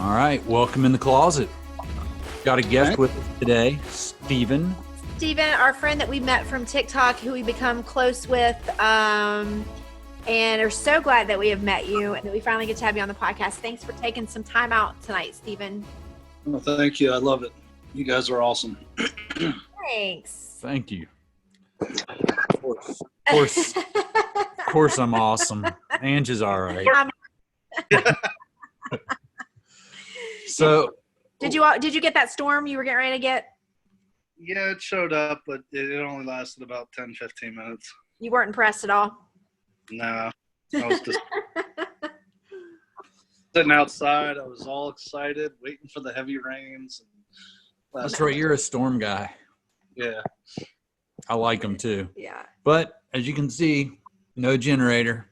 All right, welcome in the closet. Got a guest with us today, Stephen. Stephen, our friend that we met from TikTok, who we become close with, and are so glad that we have met you and that we finally get to have you on the podcast. Thanks for taking some time out tonight, Stephen. Well, thank you. I love it. You guys are awesome. Thanks. Thank you. Of course I'm awesome. Angie's all right. So, did you get that storm you were getting ready to get? Yeah, it showed up, but it only lasted about 10, 15 minutes. You weren't impressed at all? No. I was just sitting outside. I was all excited, waiting for the heavy rains. That's right. You're a storm guy. Yeah. I like them too. Yeah. But as you can see, no generator.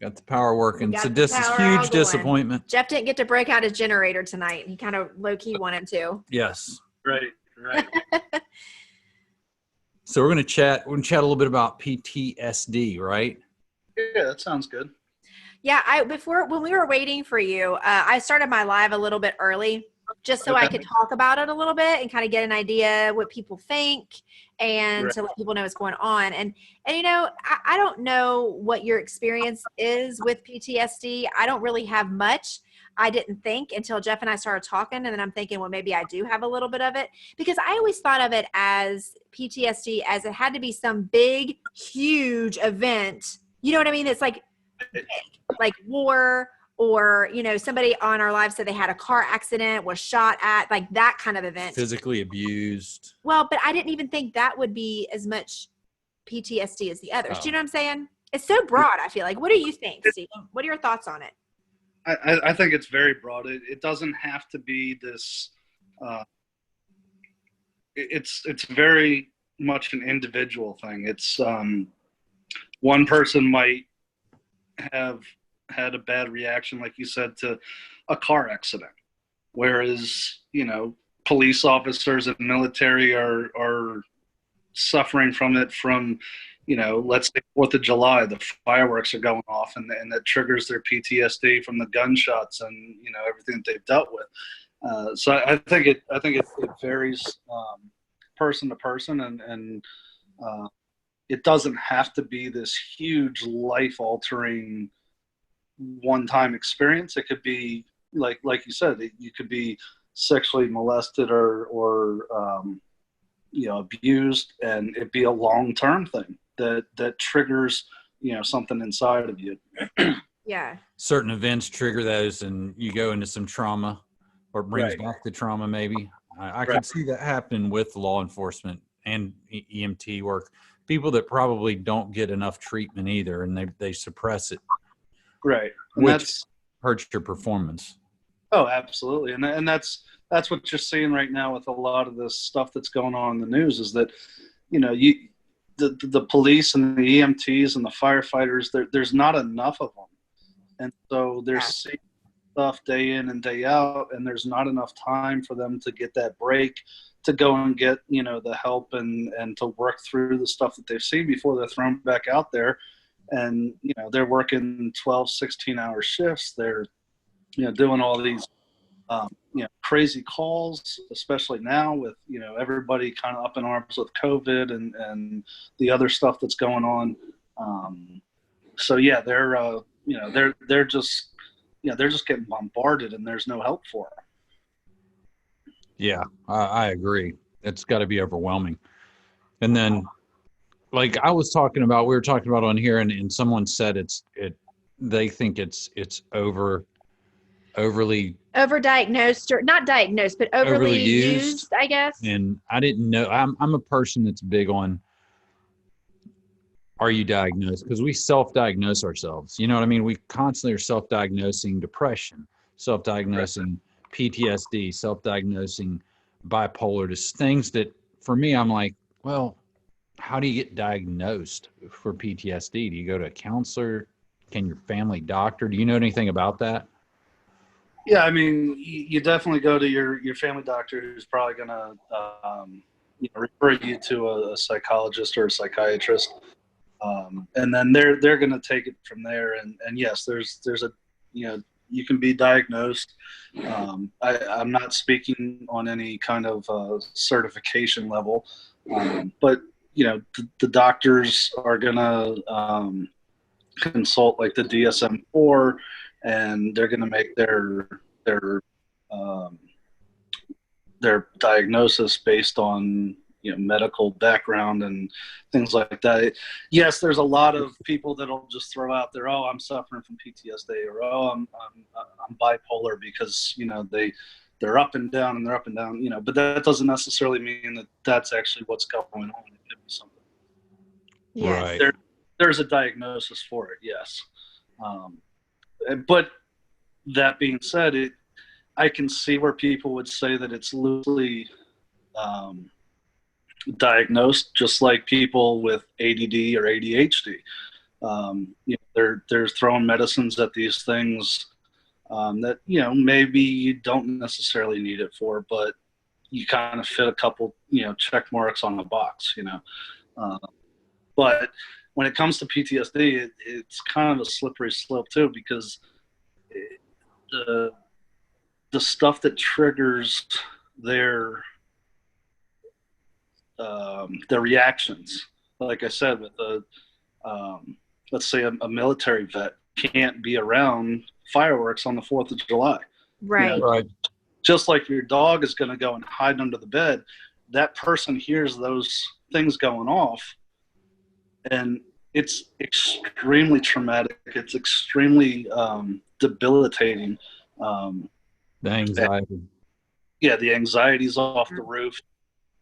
Got the power working. So this is huge disappointment. Jeff didn't get to break out his generator tonight. He kind of low-key wanted to. Yes. Right. So we're gonna chat a little bit about PTSD, right? Yeah, that sounds good. Yeah, when we were waiting for you, I started my live a little bit early just so I could talk about it a little bit and kind of get an idea what people think and to let people know what's going on. And you know, I don't know what your experience is with PTSD. I don't really have much. I didn't think until Jeff and I started talking, and then I'm thinking, well, maybe I do have a little bit of it, because I always thought of it as PTSD as it had to be some big, huge event. You know what I mean? It's like war, or, you know, somebody on our live said they had a car accident, was shot at, like that kind of event. Physically abused. Well, but I didn't even think that would be as much PTSD as the others. Do you know what I'm saying? It's so broad, I feel like. What do you think, Stephen? What are your thoughts on it? I think it's very broad. It doesn't have to be this. It's very much an individual thing. It's one person might have had a bad reaction, like you said, to a car accident, whereas, you know, police officers and military are suffering from it from, you know, let's say 4th of July, the fireworks are going off, and that triggers their PTSD from the gunshots and, you know, everything that they've dealt with. So I think it varies person to person, and it doesn't have to be this huge life-altering one-time experience. It could be like you said, you could be sexually molested or you know, abused, and it'd be a long-term thing that triggers, you know, something inside of you. Yeah. Certain events trigger those, and you go into some trauma, or it brings back the trauma. Maybe I could see that happen with law enforcement and EMT work. People that probably don't get enough treatment either, and they suppress it. Right. And which hurts your performance. Oh, absolutely. And that's what you're seeing right now with a lot of this stuff that's going on in the news, is that, you know, the police and the EMTs and the firefighters, there's not enough of them. And so they're seeing stuff day in and day out, and there's not enough time for them to get that break to go and get, you know, the help and to work through the stuff that they've seen before they're thrown back out there. And, you know, they're working 12, 16-hour shifts. They're, you know, doing all these, you know, crazy calls, especially now with, you know, everybody kind of up in arms with COVID and the other stuff that's going on. So yeah, they're, you know, they're just, you know, they're just getting bombarded, and there's no help for them. Yeah, I agree. It's got to be overwhelming. And then, like we were talking about on here, and someone said they think it's overly overdiagnosed, or not diagnosed, but overly used, I guess. And I didn't know. I'm a person that's big on, are you diagnosed? Because we self-diagnose ourselves. You know what I mean? We constantly are self-diagnosing depression, self-diagnosing PTSD, self-diagnosing bipolar, just things that, for me, I'm like, well, how do you get diagnosed for PTSD? Do you go to a counselor? Can your family doctor? Do you know anything about that? Yeah, I mean, you definitely go to your family doctor, who's probably going to you know, refer you to a psychologist or a psychiatrist, and then they're going to take it from there. And yes, there's a, you know, You can be diagnosed. I'm not speaking on any kind of certification level, but the doctors are gonna consult like the DSM-4, and they're gonna make um, their diagnosis based on medical background and things like that. Yes, there's a lot of people that'll just throw out there, oh, I'm suffering from PTSD, or oh, I'm bipolar, because they're up and down and they're up and down, but that doesn't necessarily mean that that's actually what's going on. It could be something. Yes. Right. There's a diagnosis for it, yes. But that being said, I can see where people would say that it's loosely diagnosed, just like people with ADD or ADHD. They're throwing medicines at these things that maybe you don't necessarily need it for, but you kind of fit a couple check marks on the box. But when it comes to PTSD, it's kind of a slippery slope too, because the stuff that triggers their reactions, like I said, with let's say a military vet can't be around fireworks on the 4th of July. Right. Right. Just like your dog is going to go and hide under the bed, that person hears those things going off, and it's extremely traumatic. It's extremely debilitating. The anxiety. The anxiety's off the roof.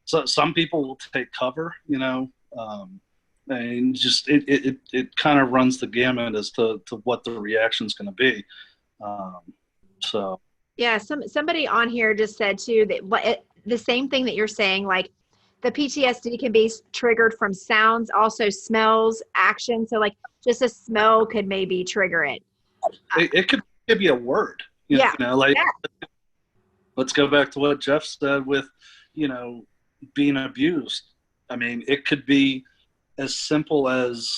So some people will take cover, and just it kind of runs the gamut as to what the reaction is going to be. Yeah, somebody on here just said too that the same thing that you're saying, like the PTSD can be triggered from sounds, also smells, action. So like just a smell could maybe trigger it. It could be a word. Let's go back to what Jeff said with, being abused. I mean, it could be as simple as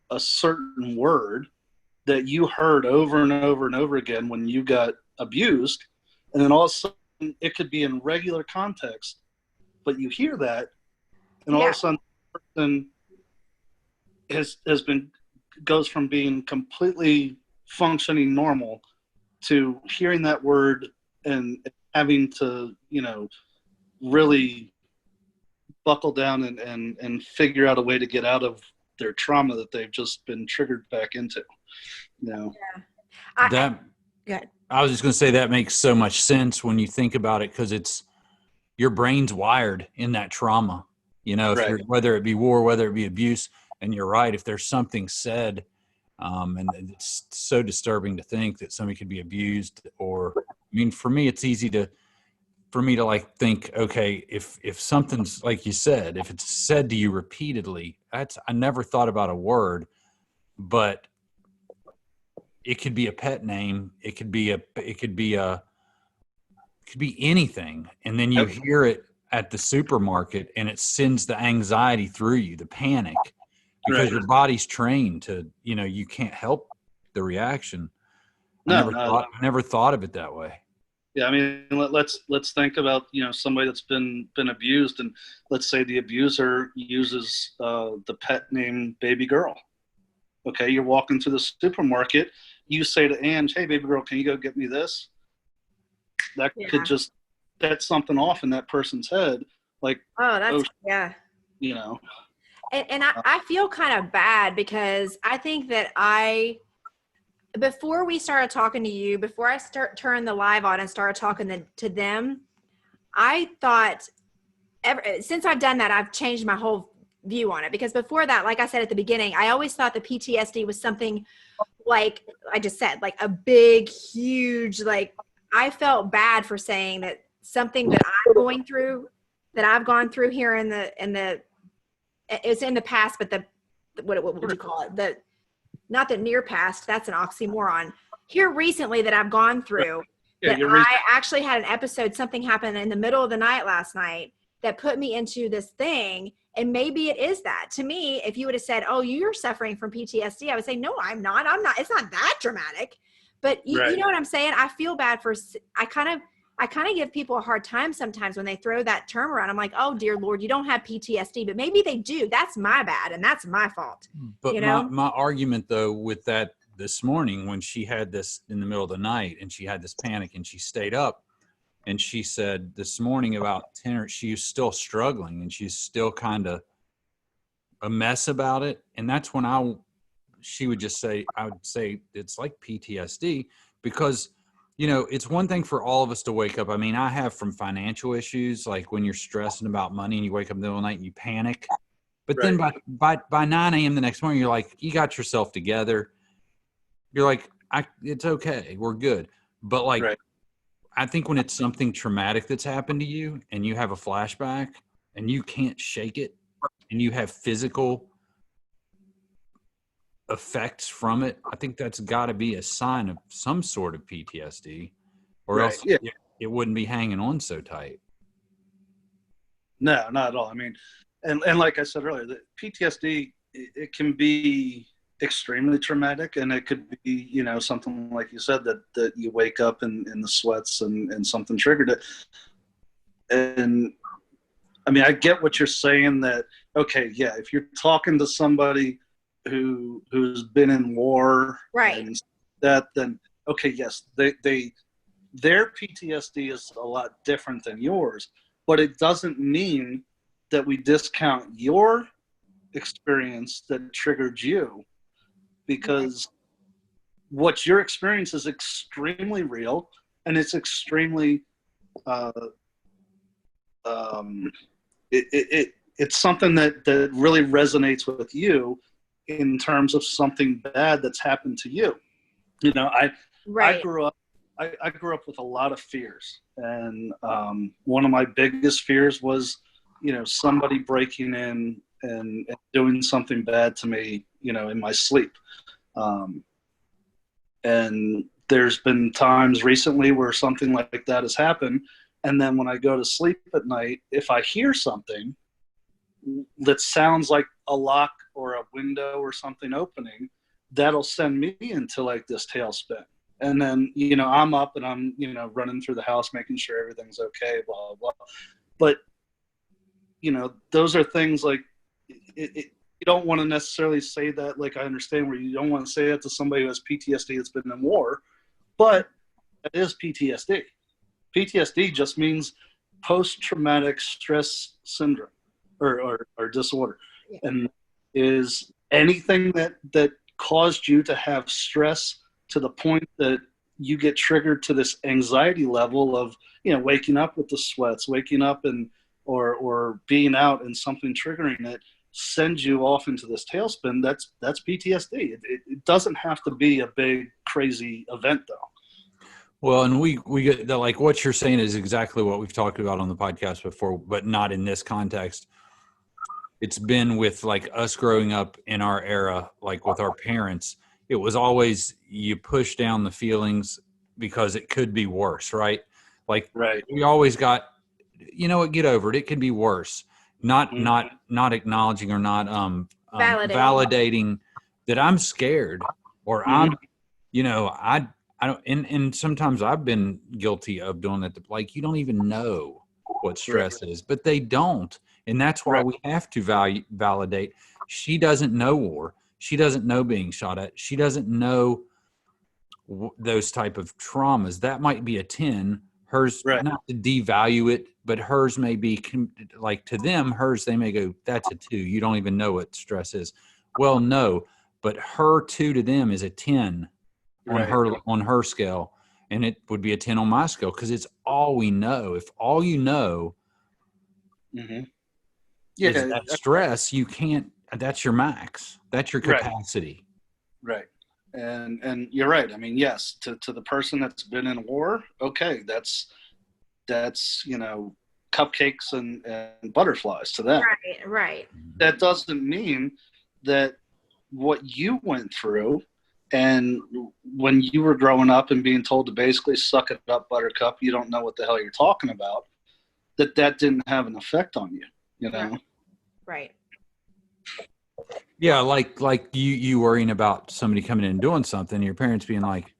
a certain word that you heard over and over and over again when you got abused, and then all of a sudden it could be in regular context, but you hear that, and all of a sudden the person goes from being completely functioning normal to hearing that word and having to really buckle down and figure out a way to get out of their trauma that they've just been triggered back into. I was just going to say that makes so much sense when you think about it, because it's your brain's wired in that trauma, Right. Whether it be war, whether it be abuse. And you're right, if there's something said, and it's so disturbing to think that somebody could be abused, or, I mean, for me, it's easy for me to like think, okay, if something's like you said, if it's said to you repeatedly, I never thought about a word, but it could be a pet name. It could be anything. And then you hear it at the supermarket and it sends the anxiety through you, the panic, because Right. your body's trained to, you can't help the reaction. I never thought of it that way. Yeah, I mean, let's think about somebody that's been abused, and let's say the abuser uses the pet name baby girl. Okay, you're walking through the supermarket, you say to Ange, "Hey, baby girl, can you go get me this?" That could just set something off in that person's head, like, And I feel kind of bad, because I think that before we started talking to you, before I turned the live on and started talking to them, I thought since I've done that, I've changed my whole view on it. Because before that, like I said at the beginning, I always thought the PTSD was something, like I just said, like a big, huge, like I felt bad for saying that something that I'm going through, that I've gone through here it's in the past, but what would you call it? Not the near past, that's an oxymoron. Here recently that I've gone through, I actually had an episode, something happened in the middle of the night last night that put me into this thing. And maybe it is that. To me, if you would have said, oh, you're suffering from PTSD, I would say, no, I'm not. It's not that dramatic. But you Right. know what I'm saying? I feel bad for, I kind of give people a hard time sometimes when they throw that term around. I'm like, oh dear Lord, you don't have PTSD, but maybe they do. That's my bad. And that's my fault. But You know? my argument though with that this morning, when she had this in the middle of the night and she had this panic and she stayed up, and she said this morning about 10, she's still struggling and she's still kind of a mess about it. And that's when I would say it's like PTSD, because, you know, it's one thing for all of us to wake up. I mean, I have from financial issues, like when you're stressing about money and you wake up in the middle of the night and you panic. But then by 9 a.m. the next morning, you're like, you got yourself together. You're like, it's okay. We're good. But like, I think when it's something traumatic that's happened to you and you have a flashback and you can't shake it and you have physical effects from it, I think that's got to be a sign of some sort of PTSD, or else it wouldn't be hanging on so tight. No, not at all. I mean, and like I said earlier, the PTSD, it can be extremely traumatic, and it could be, you know, something like you said, that you wake up in the sweats and something triggered it. And I mean, I get what you're saying, that, okay, yeah, if you're talking to somebody who's been in war, Right, and that, then okay, yes, their PTSD is a lot different than yours, but it doesn't mean that we discount your experience that triggered you, because what your experience is extremely real, and it's extremely it's something that really resonates with you in terms of something bad that's happened to you. You know, I grew up with a lot of fears, and one of my biggest fears was, you know, somebody breaking in and doing something bad to me, you know, in my sleep. And there's been times recently where something like that has happened, and then when I go to sleep at night, if I hear something that sounds like a lock or a window or something opening, that'll send me into like this tailspin. And then, you know, I'm up and I'm, you know, running through the house, making sure everything's okay, blah, blah, blah. But, you know, those are things like, you don't want to necessarily say that, like, I understand where you don't want to say that to somebody who has PTSD that's been in war, but it is PTSD. PTSD just means post-traumatic stress syndrome or disorder. Yeah. And is anything that caused you to have stress to the point that you get triggered to this anxiety level of, you know, waking up with the sweats, waking up and or being out and something triggering it sends you off into this tailspin. That's PTSD. It doesn't have to be a big crazy event though. Well, and we get that, like what you're saying is exactly what we've talked about on the podcast before, but not in this context. It's been with like us growing up in our era, like with our parents, it was always you push down the feelings because it could be worse, right? Like we always got, you know what, get over it. It could be worse. Not acknowledging or not validating that I'm scared or I'm, you know, I don't, and sometimes I've been guilty of doing that. Like, you don't even know what stress is, but they don't. And that's why we have to validate. She doesn't know war. She doesn't know being shot at. She doesn't know those type of traumas. That might be a 10. Hers, not to devalue it, but hers may be like, to them, hers, they may go, that's a 2. You don't even know what stress is. Well, no, but her 2 to them is a 10 on her scale. And it would be a 10 on my scale, because it's all we know. If all you know is that stress, you can't, that's your max. That's your capacity. Right. And you're right. I mean, yes, to the person that's been in war, okay, that's you know, cupcakes and butterflies to them. Right. That doesn't mean that what you went through, and when you were growing up and being told to basically suck it up, buttercup, you don't know what the hell you're talking about, that didn't have an effect on you, you know? Right. Yeah, like you worrying about somebody coming in and doing something, your parents being like,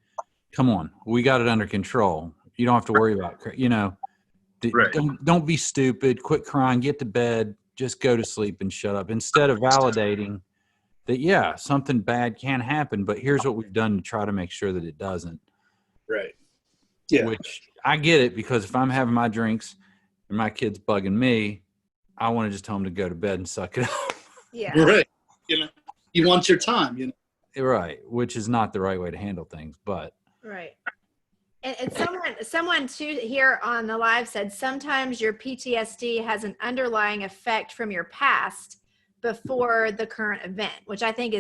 come on, we got it under control. You don't have to worry about, Right. don't be stupid, quit crying, get to bed, just go to sleep and shut up, instead of validating that, yeah, something bad can happen, but here's what we've done to try to make sure that it doesn't. Right. Yeah. Which I get it, because if I'm having my drinks and my kid's bugging me, I want to just tell him to go to bed and suck it up. Yeah. Right. You want your time, Right. Which is not the right way to handle things, but. Right. And someone too here on the live said, sometimes your PTSD has an underlying effect from your past before the current event, which I think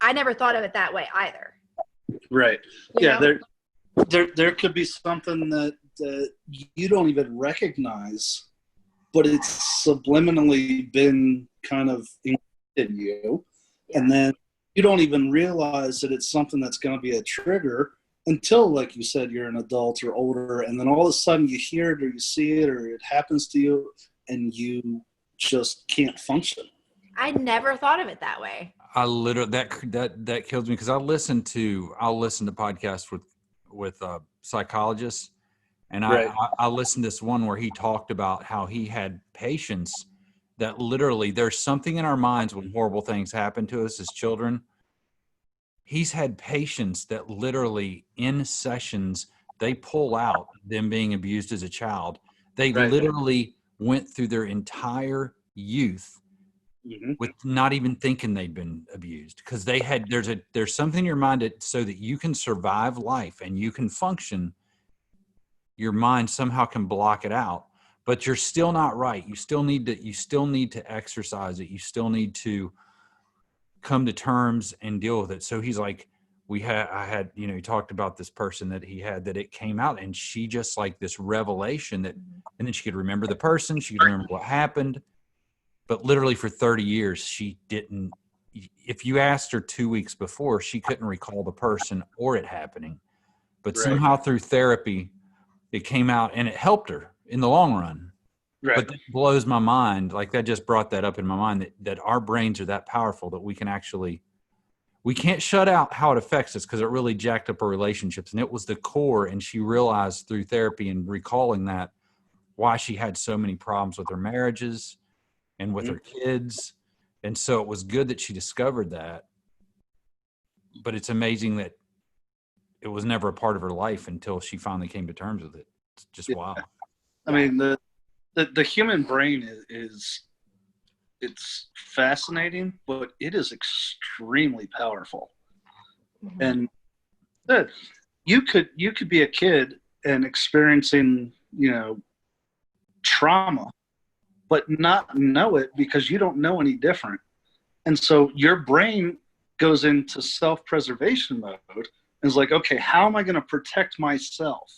I never thought of it that way either. Right. You Yeah. know? There could be something that you don't even recognize, but it's subliminally been kind of in you. Yeah. And then you don't even realize that it's something that's going to be a trigger until, like you said, you're an adult or older. And then all of a sudden you hear it or you see it or it happens to you and you just can't function. I never thought of it that way. I literally, that kills me, because I'll listen to podcasts with psychologists, and Right. I listened to this one where he talked about how he had patients that literally, there's something in our minds when horrible things happen to us as children. He's had patients that literally in sessions, they pull out them being abused as a child. They Right. literally went through their entire youth with not even thinking they'd been abused, because there's something in your mind so that you can survive life and you can function. Your mind somehow can block it out, but you're still not right. You still need to exercise it. You still need to come to terms and deal with it. So he's like, he talked about this person that he had, that it came out, and she just like this revelation that, and then she could remember the person, she could remember what happened. But literally for 30 years, she didn't. If you asked her 2 weeks before, she couldn't recall the person or it happening. But Right. somehow through therapy, it came out and it helped her in the long run. Right. But that blows my mind. Like, that just brought that up in my mind, that our brains are that powerful that we can't shut out how it affects us, because it really jacked up our relationships. And it was the core. And she realized through therapy and recalling that, why she had so many problems with her marriages and with her kids. And so it was good that she discovered that, but it's amazing that it was never a part of her life until she finally came to terms with it. It's just wild. I mean, the human brain is it's fascinating, but it is extremely powerful. And you could be a kid and experiencing, trauma, but not know it because you don't know any different. And so your brain goes into self-preservation mode and is like, okay, how am I going to protect myself?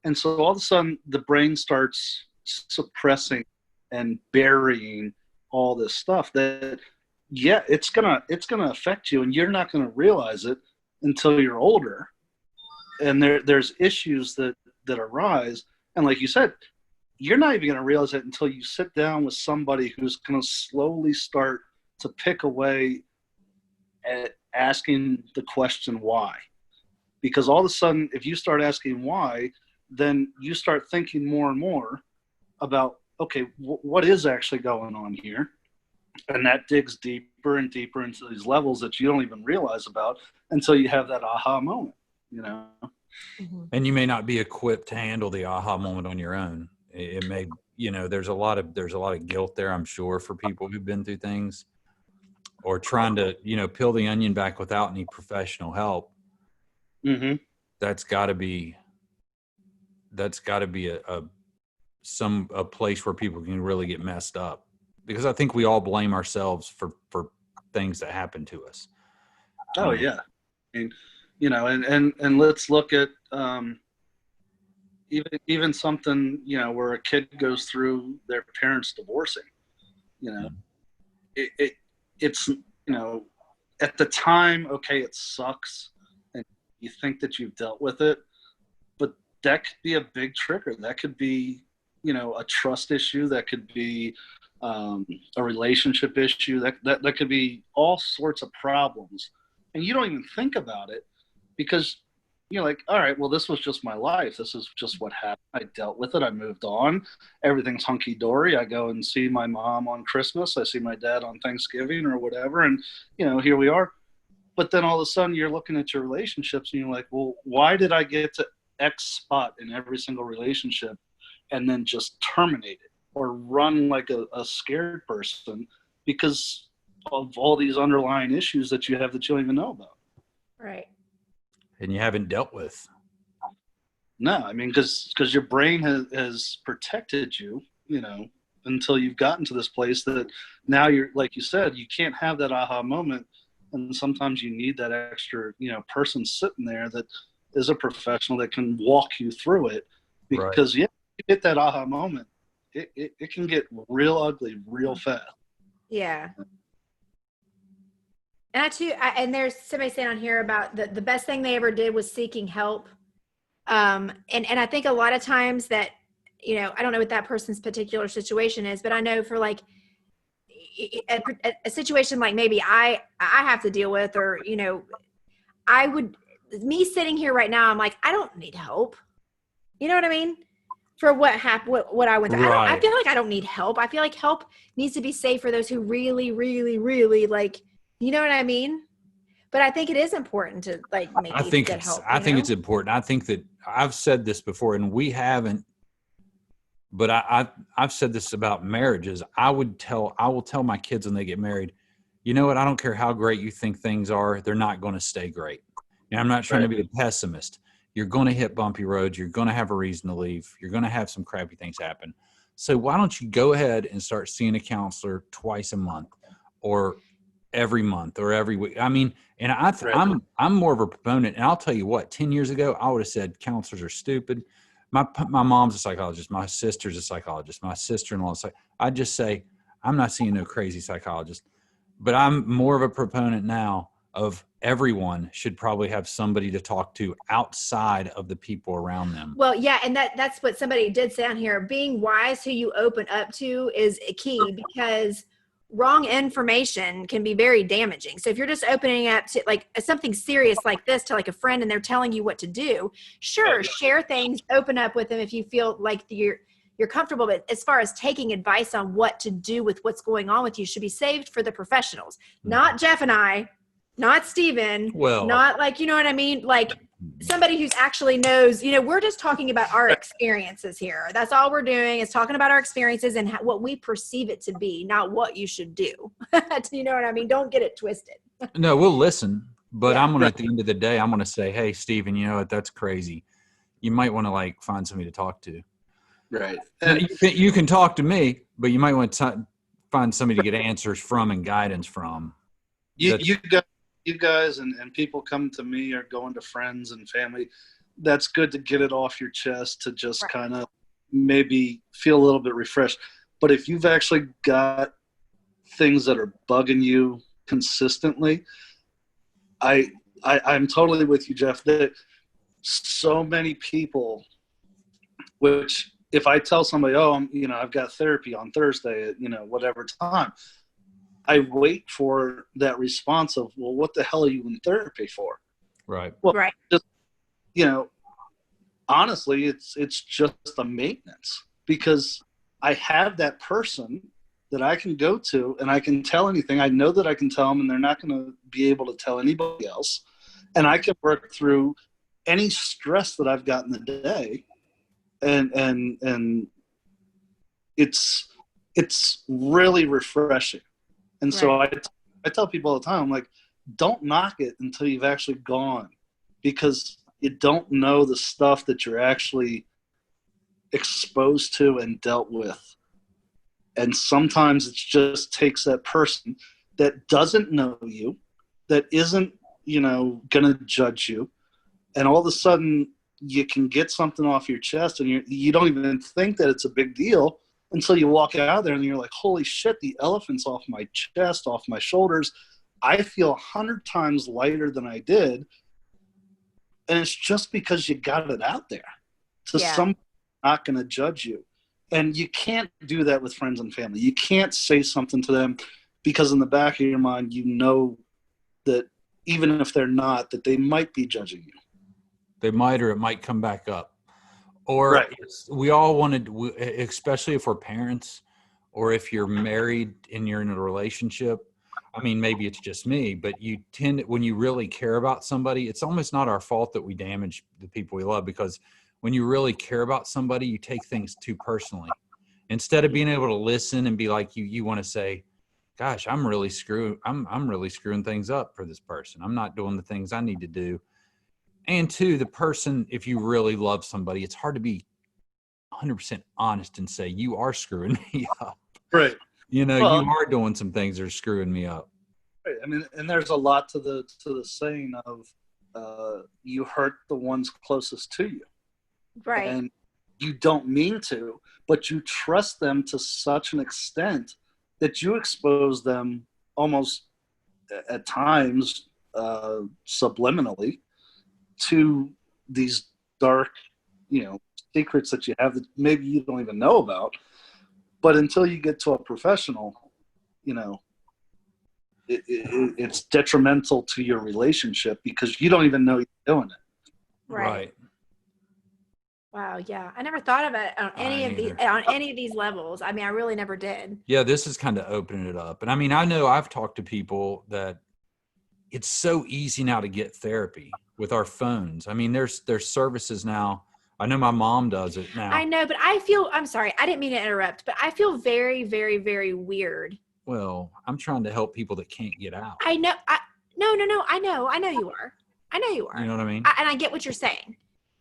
And so all of a sudden the brain starts suppressing and burying all this stuff that, yeah, it's gonna affect you, and you're not gonna realize it until you're older. And there's issues that arise, and like you said, you're not even gonna realize it until you sit down with somebody who's gonna slowly start to pick away at asking the question why. Because all of a sudden, if you start asking why, then you start thinking more and more about, okay, what is actually going on here? And that digs deeper and deeper into these levels that you don't even realize about until you have that aha moment, And you may not be equipped to handle the aha moment on your own. It may, there's a lot of guilt there, I'm sure, for people who've been through things, or trying to, peel the onion back without any professional help. Mm-hmm. That's got to be a place where people can really get messed up, because I think we all blame ourselves for things that happen to us. Oh yeah. I mean, and let's look at even something, where a kid goes through their parents divorcing, it's, at the time, okay, it sucks and you think that you've dealt with it, but that could be a big trigger. That could be, a trust issue. That could be a relationship issue. That could be all sorts of problems. And you don't even think about it because you're like, all right, well, this was just my life. This is just what happened. I dealt with it. I moved on. Everything's hunky-dory. I go and see my mom on Christmas. I see my dad on Thanksgiving or whatever. And, here we are. But then all of a sudden you're looking at your relationships and you're like, well, why did I get to X spot in every single relationship and then just terminate it or run like a scared person because of all these underlying issues that you have that you don't even know about? Right. And you haven't dealt with. No, I mean, because your brain has protected you, until you've gotten to this place that now you're, like you said, you can't have that aha moment. And sometimes you need that extra, person sitting there that is a professional that can walk you through it. Because, you get that aha moment, it can get real ugly real fast. Yeah. And there's somebody saying on here about the best thing they ever did was seeking help. And I think a lot of times that, I don't know what that person's particular situation is, but I know for like a situation like maybe I have to deal with, or, me sitting here right now, I'm like, I don't need help. You know what I mean? For what happened, what I went through. Right. I feel like I don't need help. I feel like help needs to be saved for those who really, really, really like, you know what I mean? But I think it is important to like maybe get help. I think it's important. I think that I've said this before, and we haven't, but I've said this about marriages. I will tell my kids when they get married, you know what? I don't care how great you think things are. They're not going to stay great. And I'm not trying to be a pessimist. You're going to hit bumpy roads. You're going to have a reason to leave. You're going to have some crappy things happen. So why don't you go ahead and start seeing a counselor twice a month or every month or every week? I mean, and I'm more of a proponent, and I'll tell you what, 10 years ago, I would have said counselors are stupid. My mom's a psychologist. My sister's a psychologist. My sister-in-law. I'd just say, I'm not seeing no crazy psychologist, but I'm more of a proponent now of everyone should probably have somebody to talk to outside of the people around them. Well, yeah. And that's what somebody did say on here. Being wise who you open up to is a key, because wrong information can be very damaging. So if you're just opening up to like something serious like this to like a friend and they're telling you what to do, sure, share things, open up with them if you feel like you're comfortable. But as far as taking advice on what to do with what's going on with you should be saved for the professionals, not Jeff and I, not Stephen, not like, you know what I mean? Like somebody who's actually knows, we're just talking about our experiences here. That's all we're doing is talking about our experiences and what we perceive it to be, not what you should do. You know what I mean? Don't get it twisted. No, we'll listen, but I'm going to, at the end of the day, I'm going to say, hey, Stephen, you know what? That's crazy. You might want to like find somebody to talk to. Right. And you can talk to me, but you might want to find somebody to get answers from and guidance from. You guys and people come to me or going to friends and family, that's good to get it off your chest, to just kind of maybe feel a little bit refreshed. But if you've actually got things that are bugging you consistently, I'm totally with you, Jeff, that so many people, which if I tell somebody, I've got therapy on Thursday at, whatever time, I wait for that response of, well, what the hell are you in therapy for? Right. Well, just, honestly, it's just a maintenance, because I have that person that I can go to and I can tell anything. I know that I can tell them and they're not going to be able to tell anybody else. And I can work through any stress that I've got in the day. And it's really refreshing. And so I tell people all the time, I'm like, don't knock it until you've actually gone, because you don't know the stuff that you're actually exposed to and dealt with. And sometimes it just takes that person that doesn't know you, that isn't, going to judge you. And all of a sudden you can get something off your chest and you don't even think that it's a big deal until you walk out there and you're like, holy shit, the elephant's off my chest, off my shoulders. I feel 100 times lighter than I did. And it's just because you got it out there. So someone's not going to judge you. And you can't do that with friends and family. You can't say something to them because in the back of your mind, that even if they're not, that they might be judging you. They might, or it might come back up. Or Right. we all wanted, especially if we're parents or if you're married and you're in a relationship. I mean, maybe it's just me, but you tend, when you really care about somebody, it's almost not our fault that we damage the people we love, because when you really care about somebody, you take things too personally. Instead of being able to listen and be like, you want to say, gosh, I'm really screwing things up for this person. I'm not doing the things I need to do. And two, the person, if you really love somebody, it's hard to be 100% honest and say, you are screwing me up. Right. You know, Well, you are doing some things that are screwing me up. right. I mean, and there's a lot to the saying of you hurt the ones closest to you. Right. And you don't mean to, but you trust them to such an extent that you expose them almost at times subliminally to these dark, secrets that you have that maybe you don't even know about. But until you get to a professional, it's detrimental to your relationship because you don't even know you're doing it. Right. Wow. Yeah. I never thought of it on any of these levels. I mean, I really never did. Yeah. This is kind of opening it up. And I mean, I know I've talked to people that it's so easy now to get therapy with our phones. I mean, there's services now. I know my mom does it now. I know, but I'm sorry. I didn't mean to interrupt, but I feel very, very, very weird. Well, I'm trying to help people that can't get out. I know. No. I know you are. You know what I mean? And I get what you're saying.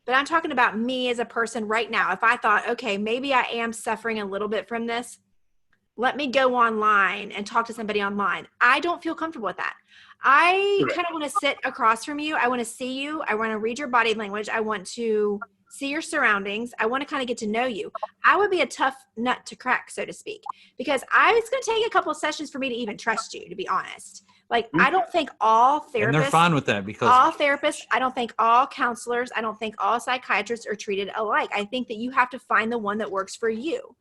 But I'm talking about me as a person right now. If I thought, okay, maybe I am suffering a little bit from this, let me go online and talk to somebody online. I don't feel comfortable with that. I kind of want to sit across from you. I want to see you. I want to read your body language. I want to see your surroundings. I want to kind of get to know you. I would be a tough nut to crack, so to speak, because it's going to take a couple of sessions for me to even trust you, to be honest. Like, I don't think all therapists, and they're fine with that, because all therapists, I don't think all counselors, I don't think all psychiatrists are treated alike. I think that you have to find the one that works for you.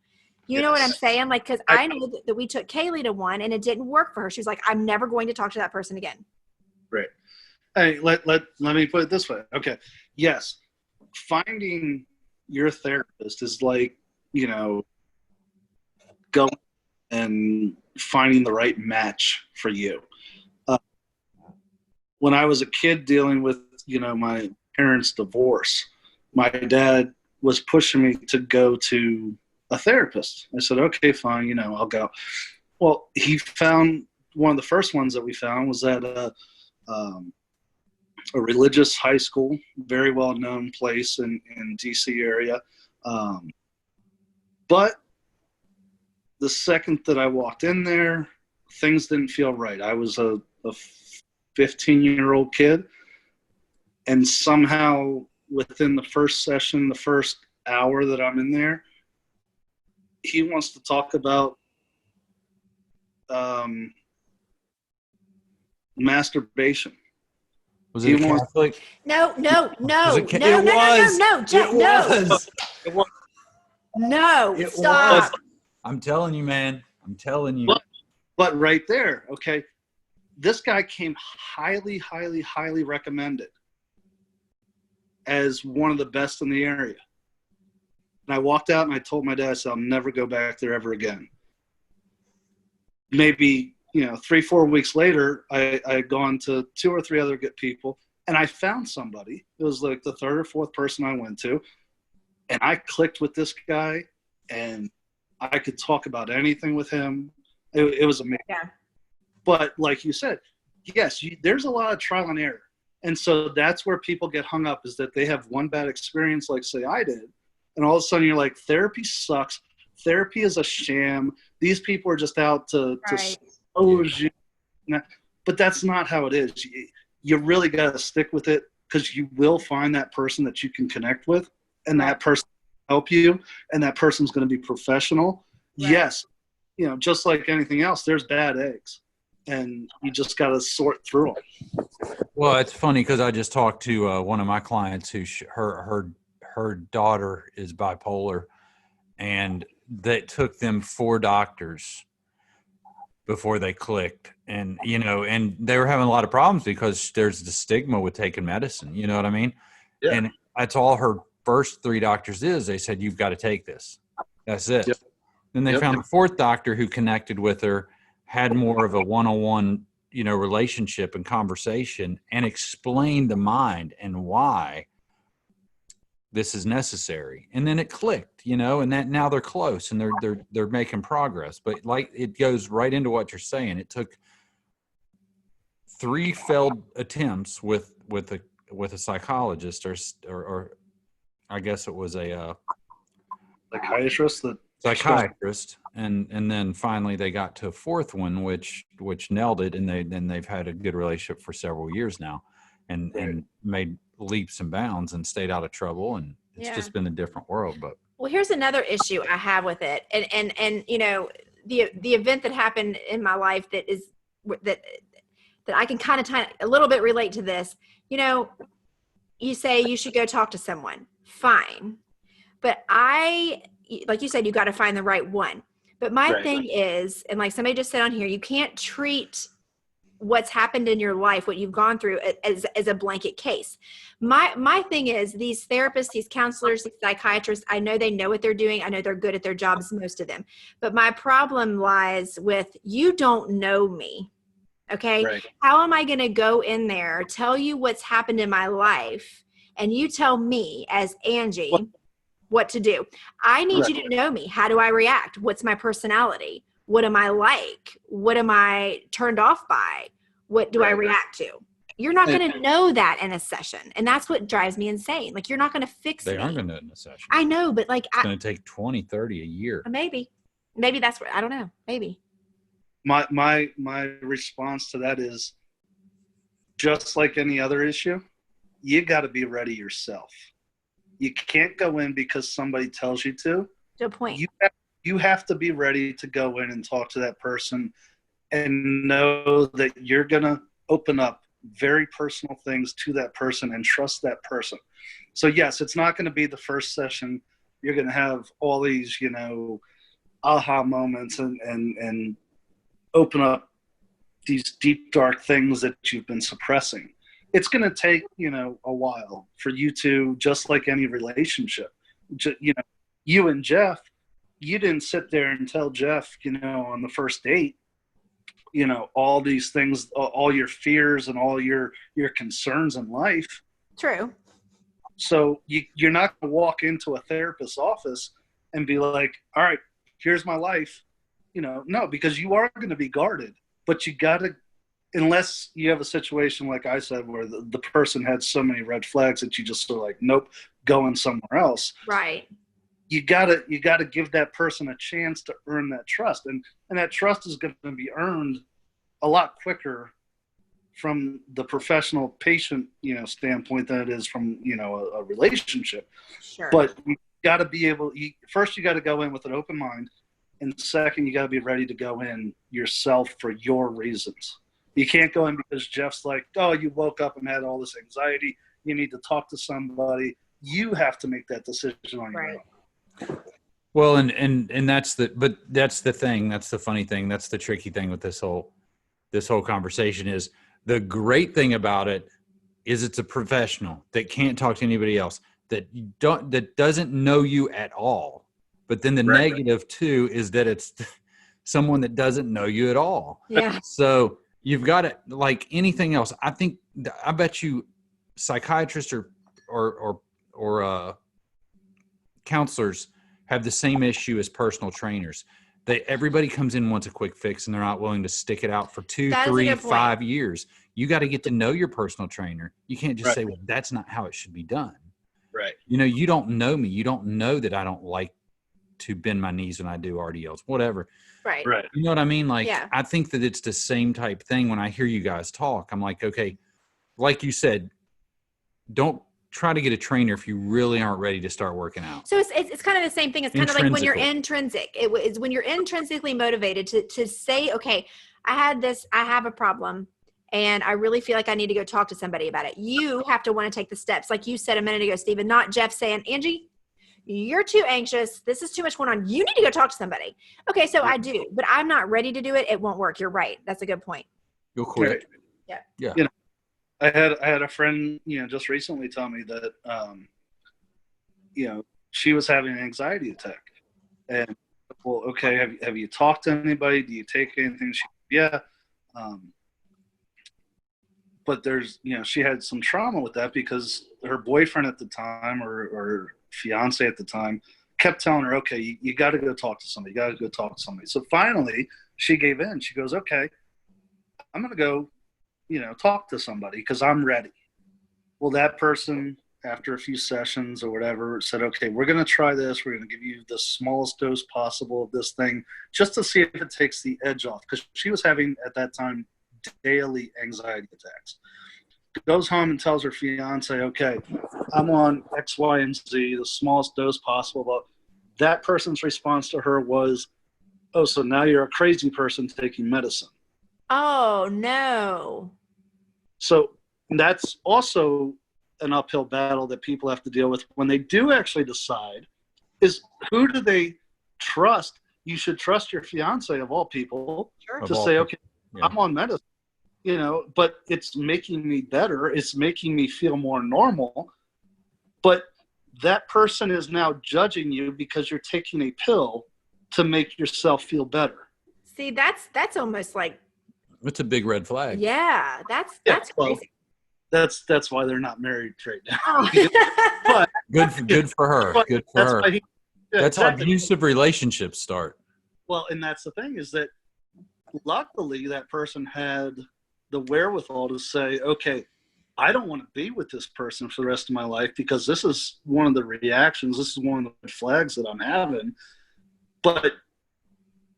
You know what I'm saying? Like, because I know that we took Kaylee to one and it didn't work for her. She was like, I'm never going to talk to that person again. Right. Hey, let me put it this way. Okay. Yes. Finding your therapist is like, going and finding the right match for you. When I was a kid dealing with, my parents' divorce, my dad was pushing me to go to a therapist. I said, okay, fine, I'll go. Well, he found one of the first ones that we found was at a religious high school, very well-known place in DC area. But the second that I walked in there, things didn't feel right. I was a 15-year-old kid, and somehow within the first session, the first hour that I'm in there, he wants to talk about masturbation. Was it Catholic? No, Jeff, no, stop. I'm telling you, man. I'm telling you. But right there, okay, this guy came highly, highly, highly recommended as one of the best in the area. And I walked out and I told my dad, I said, I'll never go back there ever again. Maybe, 3-4 weeks later, I had gone to 2 or 3 other good people, and I found somebody. It was like the 3rd or 4th person I went to, and I clicked with this guy, and I could talk about anything with him. It was amazing. Yeah. But like you said, yes, there's a lot of trial and error. And so that's where people get hung up, is that they have one bad experience, like say I did, and all of a sudden you're like, therapy sucks. Therapy is a sham. These people are just out to expose you. But that's not how it is. You really got to stick with it, because you will find that person that you can connect with, and that person will help you, and that person's going to be professional. Right. Yes, just like anything else, there's bad eggs, and you just got to sort through them. Well, it's funny because I just talked to one of my clients who her daughter is bipolar, and that took them 4 doctors before they clicked. And, and they were having a lot of problems because there's the stigma with taking medicine. You know what I mean? Yeah. And that's all her first 3 doctors is. They said, you've got to take this. That's it. Yep. Then they found the 4th doctor who connected with her, had more of a one-on-one, relationship and conversation, and explained the mind and why this is necessary. And then it clicked, and that now they're close and they're making progress. But like, it goes right into what you're saying. It took 3 failed attempts with a psychologist or I guess it was a psychiatrist, and then finally they got to a 4th one, which nailed it, and they've had a good relationship for several years now, and made leaps and bounds and stayed out of trouble, and it's just been a different world. But well, here's another issue I have with it, and the event that happened in my life that I can kind of a little bit relate to this. You say you should go talk to someone, fine, but like you said, you got to find the right one. But my thing is, and like somebody just said on here, you can't treat what's happened in your life, what you've gone through, as a blanket case. My thing is, these therapists, these counselors, these psychiatrists, I know they know what they're doing. I know they're good at their jobs, most of them. But my problem lies with, you don't know me. Okay. Right. How am I going to go in there, tell you what's happened in my life, and you tell me as Angie what to do? I need you to know me. How do I react? What's my personality? What am I like? What am I turned off by? What do I react to? You're not going to know that in a session. And that's what drives me insane. Like, you're not going to fix me. They aren't going to know in a session. I know, but like, it's going to take 20, 30 a year. Maybe that's what, I don't know. Maybe. My response to that is, just like any other issue, you got to be ready yourself. You can't go in because somebody tells you to. Good point. You have to be ready to go in and talk to that person and know that you're going to open up very personal things to that person and trust that person. So yes, it's not going to be the first session. You're going to have all these, aha moments and open up these deep, dark things that you've been suppressing. It's going to take, a while for you to, just like any relationship, you and Jeff, you didn't sit there and tell Jeff, on the first date, all these things, all your fears and all your concerns in life. True. So you're not going to walk into a therapist's office and be like, all right, here's my life. No, because you are going to be guarded, but you got to, unless you have a situation like I said, where the person had so many red flags that you just sort of like, nope, going somewhere else. Right. You gotta give that person a chance to earn that trust. And that trust is going to be earned a lot quicker from the professional patient, standpoint than it is from, a relationship. Sure. But you got to be able, first you got to go in with an open mind. And second, you got to be ready to go in yourself for your reasons. You can't go in because Jeff's like, oh, you woke up and had all this anxiety. You need to talk to somebody. You have to make that decision on your own. Well, and that's the thing. That's the funny thing. That's the tricky thing with this whole conversation is, the great thing about it is it's a professional that can't talk to anybody else, that doesn't know you at all. But then the negative too is that it's someone that doesn't know you at all. Yeah. So you've got to, like anything else. I bet you psychiatrists or counselors have the same issue as personal trainers. Everybody comes in wants a quick fix, and they're not willing to stick it out for 2, 3, 5 years. You got to get to know your personal trainer. You can't just say, well, that's not how it should be done. Right. You don't know me. You don't know that I don't like to bend my knees when I do RDLs, whatever. Right. You know what I mean? Like, yeah. I think that it's the same type thing when I hear you guys talk. I'm like, okay, like you said, don't try to get a trainer if you really aren't ready to start working out. So it's kind of the same thing. It's kind of like when you're intrinsic. It's when you're intrinsically motivated to say, okay, I have a problem and I really feel like I need to go talk to somebody about it. You have to want to take the steps. Like you said a minute ago, Stephen, not Jeff saying, Angie, you're too anxious. This is too much going on. You need to go talk to somebody. Okay. So I do, but I'm not ready to do it. It won't work. You're right. That's a good point. You'll quit. Yeah. Yeah. I had a friend, just recently tell me that, she was having an anxiety attack. And, well, okay, have you talked to anybody? Do you take anything? Yeah. But there's, she had some trauma with that because her boyfriend at the time or fiance at the time kept telling her, okay, you got to go talk to somebody. You got to go talk to somebody. So finally she gave in. She goes, okay, I'm going to go, talk to somebody because I'm ready. Well, that person, after a few sessions or whatever, said, okay, we're going to try this. We're going to give you the smallest dose possible of this thing just to see if it takes the edge off. Because she was having, at that time, daily anxiety attacks. Goes home and tells her fiance, okay, I'm on X, Y, and Z, the smallest dose possible. But that person's response to her was, oh, so now you're a crazy person taking medicine. Oh, no. So that's also an uphill battle that people have to deal with when they do actually decide is who do they trust? You should trust your fiance of all people to say, okay, yeah, I'm on medicine, but it's making me better. It's making me feel more normal. But that person is now judging you because you're taking a pill to make yourself feel better. See, that's almost like, it's a big red flag. Yeah, that's crazy. That's why they're not married right now. Oh. But good for her. Good for her. That's exactly. how abusive relationships start. Well, and that's the thing is that luckily that person had the wherewithal to say, okay, I don't want to be with this person for the rest of my life because this is one of the reactions. This is one of the flags that I'm having. But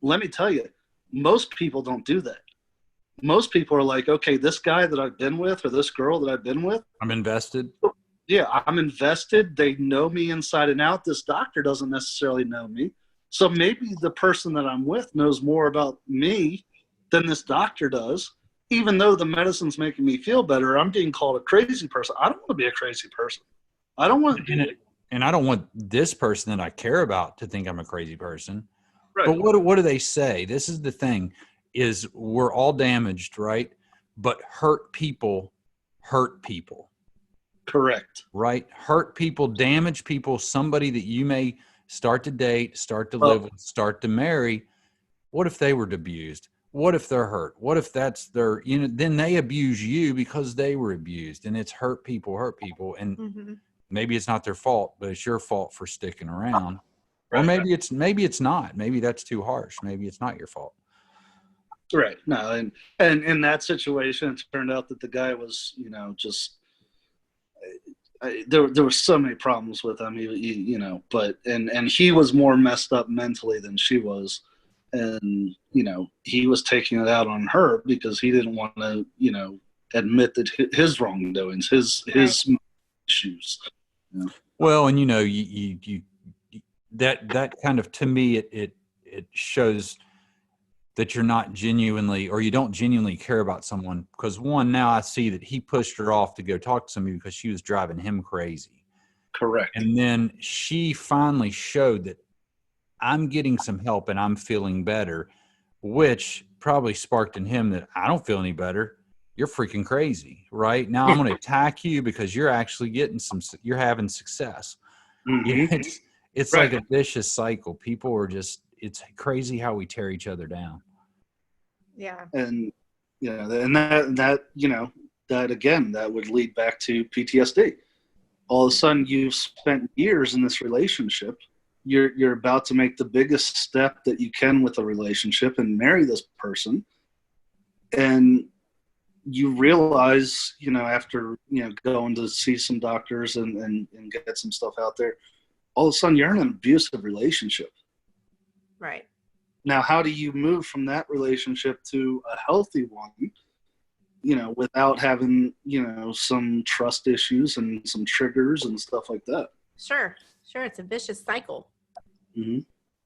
let me tell you, most people don't do that. Most people are like, okay, this guy that I've been with or this girl that I've been with, I'm invested. Yeah, I'm invested. They know me inside and out. This doctor doesn't necessarily know me. So maybe the person that I'm with knows more about me than this doctor does. Even though the medicine's making me feel better, I'm being called a crazy person. I don't want to be a crazy person. I don't want to be. And I don't want this person that I care about to think I'm a crazy person. Right. But what do they say? This is the thing. Is we're all damaged, right? But hurt people hurt people. Correct. Right? Hurt people, damage people, somebody that you may start to date, start to live with, start to marry. What if they were abused? What if they're hurt? What if that's their, then they abuse you because they were abused, and it's hurt people. And maybe it's not their fault, but it's your fault for sticking around. Right. Or maybe it's not. Maybe that's too harsh. Maybe it's not your fault. Right. No, and in that situation, it turned out that the guy was, just there were so many problems with him. But he was more messed up mentally than she was, and he was taking it out on her because he didn't want to, admit that his wrongdoings, his issues. Well, and you that kind of, to me, it shows that you're not genuinely, or you don't genuinely care about someone. Because one, now I see that he pushed her off to go talk to somebody because she was driving him crazy. Correct. And then she finally showed that I'm getting some help and I'm feeling better, which probably sparked in him that I don't feel any better. You're freaking crazy, right? Now I'm going to attack you because you're actually you're having success. Mm-hmm. It's right. Like a vicious cycle. People are just, it's crazy how we tear each other down. Yeah. And, and that again, that would lead back to PTSD. All of a sudden you've spent years in this relationship. You're about to make the biggest step that you can with a relationship and marry this person. And you realize, after, going to see some doctors and get some stuff out there, all of a sudden you're in an abusive relationship. Right. Now, how do you move from that relationship to a healthy one, without having, some trust issues and some triggers and stuff like that? Sure. It's a vicious cycle. Mm-hmm.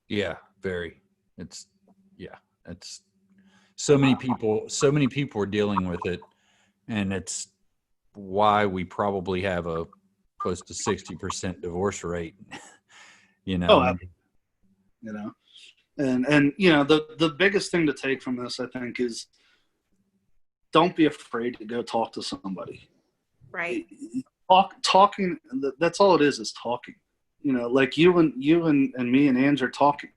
Yeah, very. It's so many people are dealing with it, and it's why we probably have a close to 60% divorce rate. Oh, and the biggest thing to take from this, I think, is don't be afraid to go talk to somebody. Right. Talking. That's all it is talking. You know, like you and me and Angie are talking.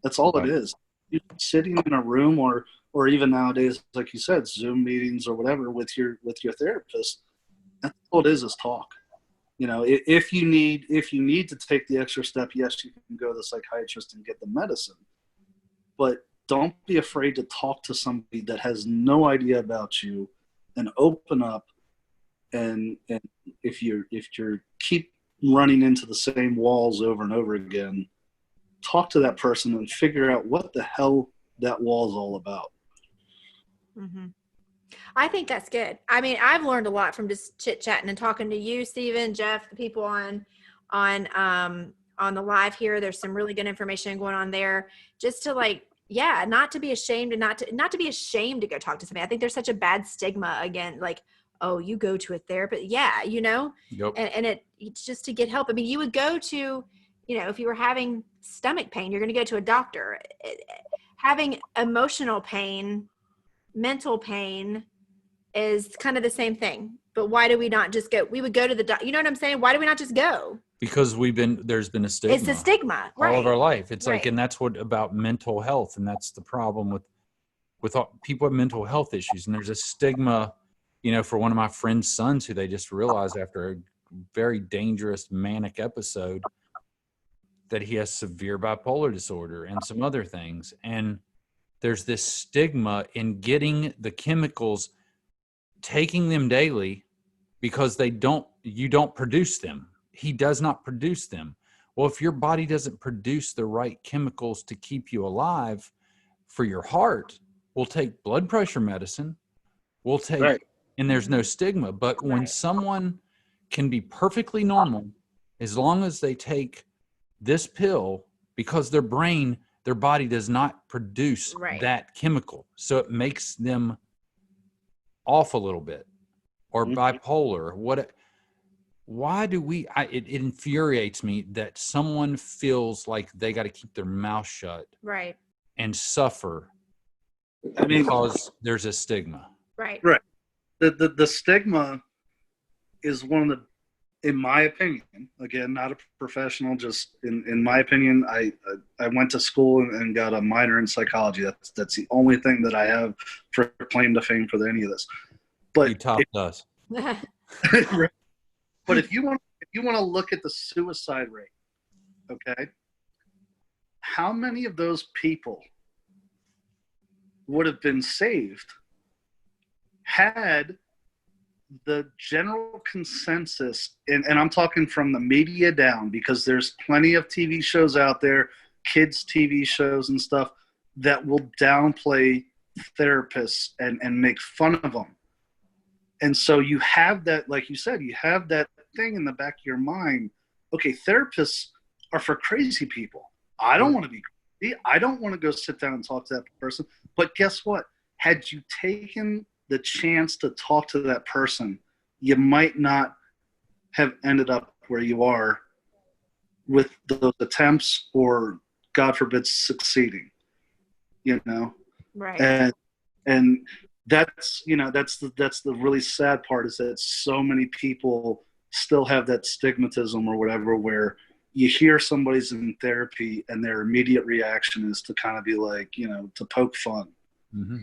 That's all it is. You're sitting in a room, or even nowadays, like you said, Zoom meetings or whatever with your therapist. That's all it is talk. You know, if you need to take the extra step, yes, you can go to the psychiatrist and get the medicine. But don't be afraid to talk to somebody that has no idea about you, and open up. And if you're keep running into the same walls over and over again, talk to that person and figure out what the hell that wall is all about. Mm-hmm. I think that's good. I mean, I've learned a lot from just chit chatting and talking to you, Stephen, Jeff, the people on the live here. There's some really good information going on there. Just to not to be ashamed, and not to be ashamed to go talk to somebody. I think there's such a bad stigma again, like, oh, you go to a therapist. Yeah, you know, Yep. And it's just to get help. I mean, you would go to, you know, if you were having stomach pain, you're going to go to a doctor. Having emotional pain, mental pain is kind of the same thing. But why do we not just go? We would go to the doctor. You know what I'm saying? Why do we not just go? Because there's been a stigma. It's a stigma, right? All of our life. It's right. like, and that's what about mental health. And that's the problem with all, people with mental health issues. And there's a stigma, you know, for one of my friend's sons who they just realized after a very dangerous manic episode that he has severe bipolar disorder and some other things. And there's this stigma in getting the chemicals, taking them daily, because you don't produce them. He does not produce them. Well, if your body doesn't produce the right chemicals to keep you alive for your heart, we'll take blood pressure medicine. We'll take, right. And there's no stigma. But when someone can be perfectly normal, as long as they take this pill, because their body does not produce that chemical. So it makes them off a little bit, or bipolar. Why do it infuriates me that someone feels like they got to keep their mouth shut, right, and suffer because there's a stigma. Right. The stigma is one of the, in my opinion, again, not a professional, just in my opinion, I went to school and got a minor in psychology. That's the only thing that I have for claim to fame for any of this. But you topped us. But if you want to look at the suicide rate, okay, how many of those people would have been saved had the general consensus, and I'm talking from the media down, because there's plenty of TV shows out there, kids TV shows and stuff, that will downplay therapists and make fun of them. And so you have that, like you said, you have that thing in the back of your mind. Okay, therapists are for crazy people. I don't want to be crazy. I don't want to go sit down and talk to that person. But guess what? Had you taken the chance to talk to that person, you might not have ended up where you are with those attempts, or God forbid, succeeding, you know? Right. And that's, you know, that's the really sad part, is that so many people still have that stigmatism or whatever, where you hear somebody's in therapy and their immediate reaction is to kind of be like, you know, to poke fun. Mm-hmm.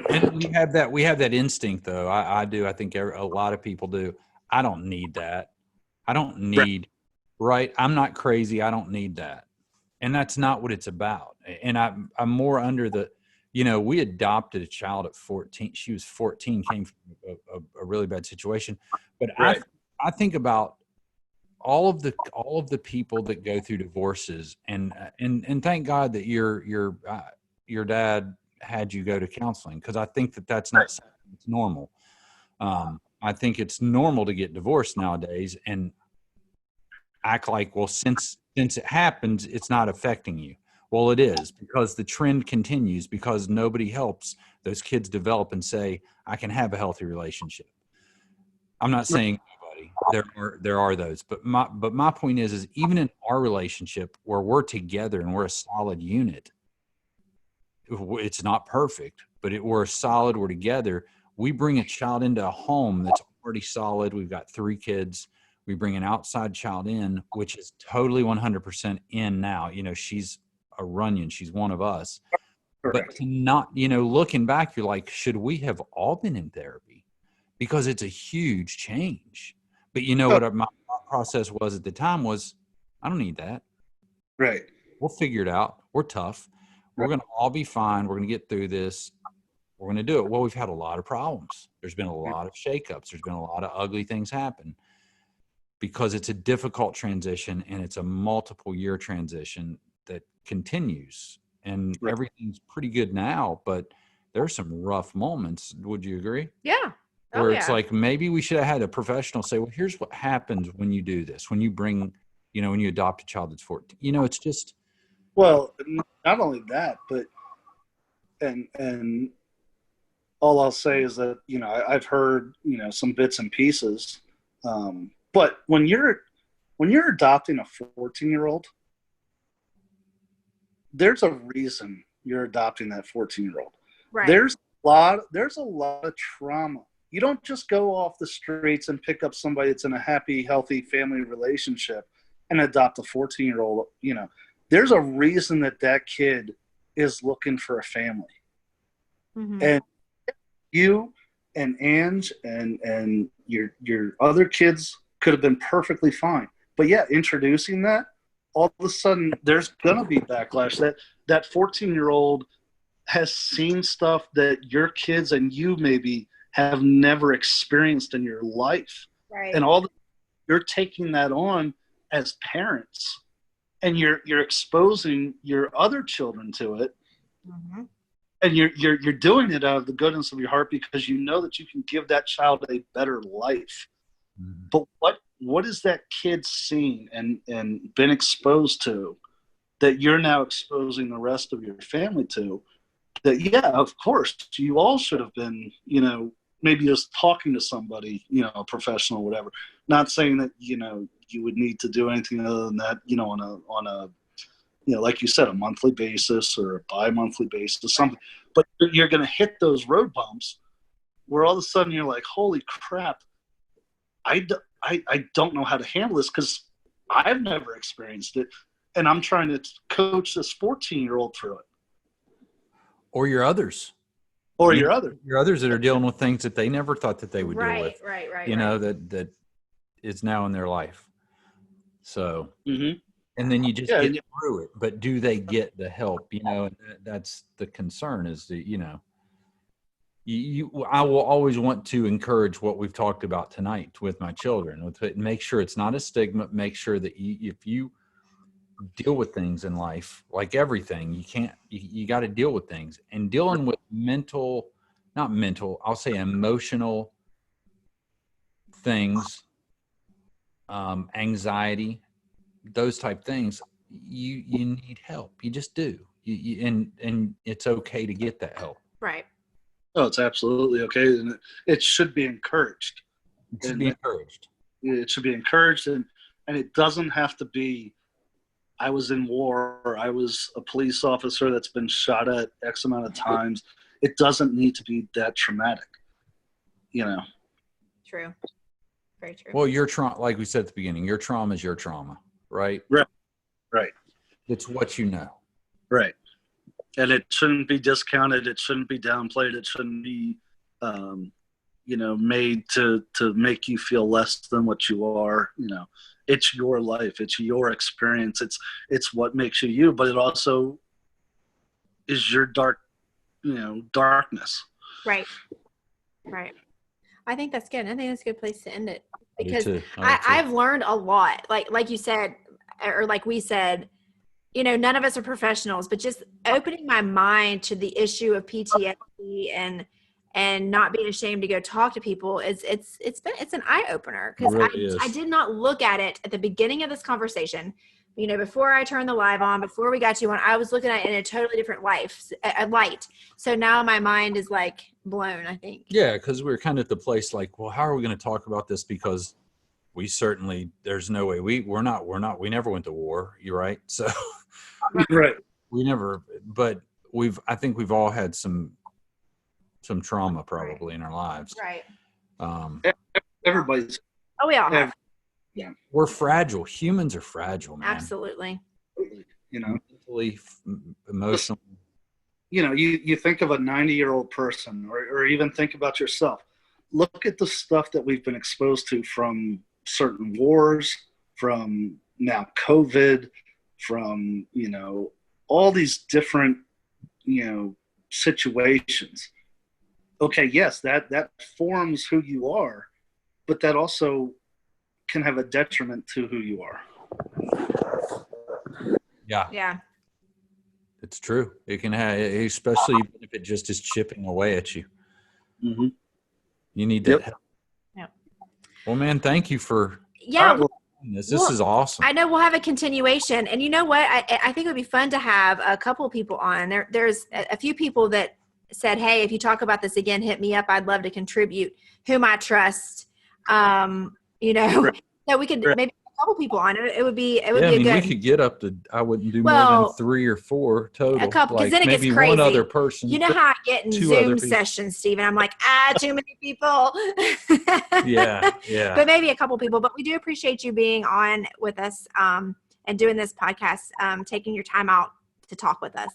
And we have that instinct, though. I do. I think a lot of people do. I don't need that. I don't need, right? I'm not crazy. I don't need that. And that's not what it's about. And I'm more under the, you know, we adopted a child at 14. She was 14, came from a really bad situation. But I think about all of the people that go through divorces, and thank God that your dad had you go to counseling, because I think that's not something that's normal. I think it's normal to get divorced nowadays and act like, well, since it happens, it's not affecting you. Well, it is, because the trend continues, because nobody helps those kids develop and say, I can have a healthy relationship. I'm not saying nobody. There are those, but my point is even in our relationship where we're together and we're a solid unit, it's not perfect, but we're solid, we're together. We bring a child into a home that's already solid. We've got 3 kids. We bring an outside child in, which is totally 100% in now. You know, she's a Runyon. She's one of us. Correct. But to not, you know, looking back, you're like, should we have all been in therapy? Because it's a huge change. But you know what my thought process was at the time was, I don't need that. Right. We'll figure it out. We're tough. We're going to all be fine. We're going to get through this. We're going to do it. Well, we've had a lot of problems. There's been a lot of shakeups. There's been a lot of ugly things happen because it's a difficult transition and it's a multiple year transition that continues. And everything's pretty good now, but there's some rough moments. Would you agree? Yeah. Where it's like, maybe we should have had a professional say, well, here's what happens when you do this, when you bring, you know, when you adopt a child that's 14, you know, it's just. Well, not only that, but, and all I'll say is that, you know, I've heard, you know, some bits and pieces. But when you're adopting a 14-year-old, there's a reason you're adopting that 14-year-old. Right. There's a lot of trauma. You don't just go off the streets and pick up somebody that's in a happy, healthy family relationship and adopt a 14-year-old. You know, there's a reason that kid is looking for a family. Mm-hmm. And you and Ange and your other kids could have been perfectly fine. But yeah, introducing that, all of a sudden there's going to be backlash. That 14-year-old has seen stuff that your kids and you maybe have never experienced in your life. Right. And you're taking that on as parents, and you're exposing your other children to it. Mm-hmm. And you're doing it out of the goodness of your heart because you know that you can give that child a better life. Mm-hmm. But what is that kid seen and been exposed to that you're now exposing the rest of your family to? That, yeah, of course, you all should have been, you know, maybe just talking to somebody, you know, a professional or whatever. Not saying that, you know, you would need to do anything other than that, you know, on a you know, like you said, a monthly basis or a bi-monthly basis, something. But you're going to hit those road bumps where all of a sudden you're like, holy crap, I don't know how to handle this because I've never experienced it. And I'm trying to coach this 14-year-old through it. Or your others. Or your others. Your others that are dealing with things that they never thought that they would deal with. Right. You know, that is now in their life. So, mm-hmm. And then you just get through it. But do they get the help? You know, and that's the concern is that, you know, I will always want to encourage what we've talked about tonight with my children. Make sure it's not a stigma. Make sure that if you deal with things in life, like everything, you got to deal with things. And dealing with I'll say emotional things, anxiety, those type things, you need help. You just do. And it's okay to get that help. Right. Oh, it's absolutely okay. And it should be encouraged. It should be encouraged. It should be encouraged. And it doesn't have to be, I was in war, or I was a police officer that's been shot at X amount of times. It doesn't need to be that traumatic, you know? True. Very true. Well, your trauma, like we said at the beginning, your trauma is your trauma, right? Right. It's what you know. Right. And it shouldn't be discounted. It shouldn't be downplayed. It shouldn't be, you know, made to make you feel less than what you are. You know, it's your life. It's your experience. It's what makes you you. But it also is your darkness. Right. I think that's good. I think that's a good place to end it because I've learned a lot. Like you said, or like we said, you know, none of us are professionals, but just opening my mind to the issue of PTSD and not being ashamed to go talk to people it's an eye opener because I did not look at it at the beginning of this conversation. You know, before I turned the live on, before we got you on, I was looking at it in a totally different light. So now my mind is like blown, I think. Yeah, because we're kind of at the place like, well, how are we going to talk about this? Because we certainly, there's no way we never went to war. You're right. So right. We never, but I think we've all had some some trauma probably in our lives. Right. Everybody's. Oh, we all have. We're fragile. Humans are fragile, man. Absolutely. You know, Mentally, emotionally. You know, you think of a 90-year-old person, or even think about yourself. Look at the stuff that we've been exposed to from certain wars, from now COVID, from, you know, all these different, you know, situations. Okay, yes, that forms who you are, but that also can have a detriment to who you are. Yeah. It's true. It can have, especially if it just is chipping away at you. Mm-hmm. You need that help. Yeah. Well, man, thank you for this. This is awesome. I know we'll have a continuation, and you know what? I think it would be fun to have a couple people on. There's a few people that said, "Hey, if you talk about this again, hit me up. I'd love to contribute." Whom I trust, you know, that we could maybe a couple people on it. It would be a good. We could get up to. I wouldn't do more than 3 or 4 total. A couple, because then it maybe gets crazy. one other person. You know how I get in Zoom sessions, Stephen? I'm like, too many people. Yeah. But maybe a couple people. But we do appreciate you being on with us and doing this podcast, taking your time out to talk with us.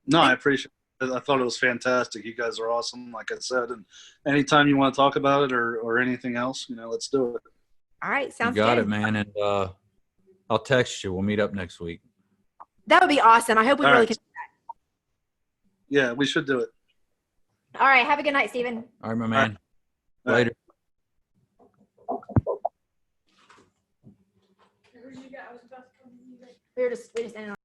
No, I appreciate it. I thought it was fantastic. You guys are awesome, like I said. And anytime you want to talk about it or anything else, you know, let's do it. All right, sounds good. You got it, man. And I'll text you. We'll meet up next week. That would be awesome. I hope we really can do that. Yeah, we should do it. All right, have a good night, Stephen. All right, my man. All right. Later. We just ended on